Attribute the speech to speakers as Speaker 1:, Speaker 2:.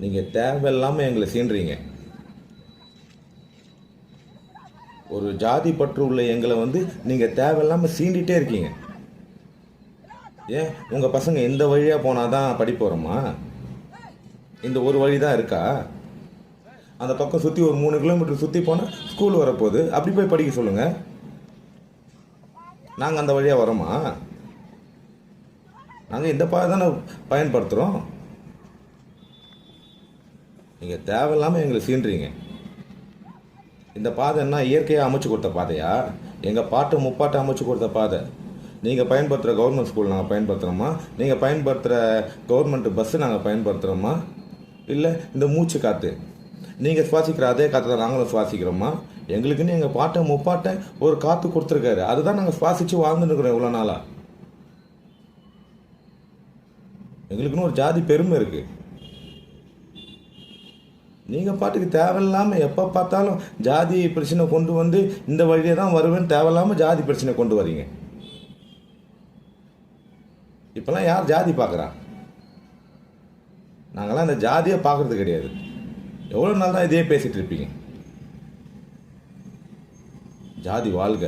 Speaker 1: நீங்க தேவையில்லாம எங்களை சீன்றீங்க. ஒரு ஜாதி பற்று உள்ள எங்களை நீங்க தேவையில்லாம சீண்டிட்டே இருக்கீங்க. ஏன் உங்க பசங்க எந்த வழியா போனாதான் படிப்பு வருமா? இந்த ஒரு வழி தான் இருக்கா? அந்த பக்கம் சுத்தி ஒரு 3 கிலோமீட்டர் சுத்தி போனா ஸ்கூல் வரப்போகுது, அப்படி போய் படிக்க சொல்லுங்க. நாங்க அந்த வழியா வரோமா? நாங்க இந்த பாதை தானே பயன்படுத்துறோம். நீங்க தேவையில்லாம எங்களை சீன்றீங்க. இந்த பாதை என்ன இயற்கையாக அமைச்சு கொடுத்த பாதையா? எங்கள் பாட்டு முப்பாட்டு அமைச்சு கொடுத்த பாதை. நீங்கள் பயன்படுத்துகிற கவர்மெண்ட் ஸ்கூல் நாங்கள் பயன்படுத்துகிறோமா? நீங்கள் பயன்படுத்துகிற கவர்மெண்ட் பஸ்ஸு நாங்கள் பயன்படுத்துகிறோமா? இல்லை இந்த மூச்சு காற்று நீங்கள் சுவாசிக்கிற அதே காற்று தான் நாங்களும் சுவாசிக்கிறோமா? எங்களுக்குன்னு எங்கள் பாட்டை முப்பாட்டை ஒரு காற்று கொடுத்துருக்காரு, அதுதான் நாங்கள் சுவாசித்து வாழ்ந்துருக்குறோம் இவ்வளோ நாளாக. எங்களுக்குன்னு ஒரு ஜாதி பெருமை இருக்குது. நீங்கள் பாட்டுக்கு தேவையில்லாமல் எப்போ பார்த்தாலும் ஜாதி பிரச்சனை கொண்டு இந்த வழியே தான் வருவேன்னு தேவையில்லாமல் ஜாதி பிரச்சனை கொண்டு வரீங்க. இப்போல்லாம் யார் ஜாதி பார்க்குறா? நாங்களாம் இந்த ஜாதியை பார்க்குறது கிடையாது. எவ்வளோ நாள் தான் இதே பேசிகிட்டு இருப்பீங்க? ஜாதி வாழ்க.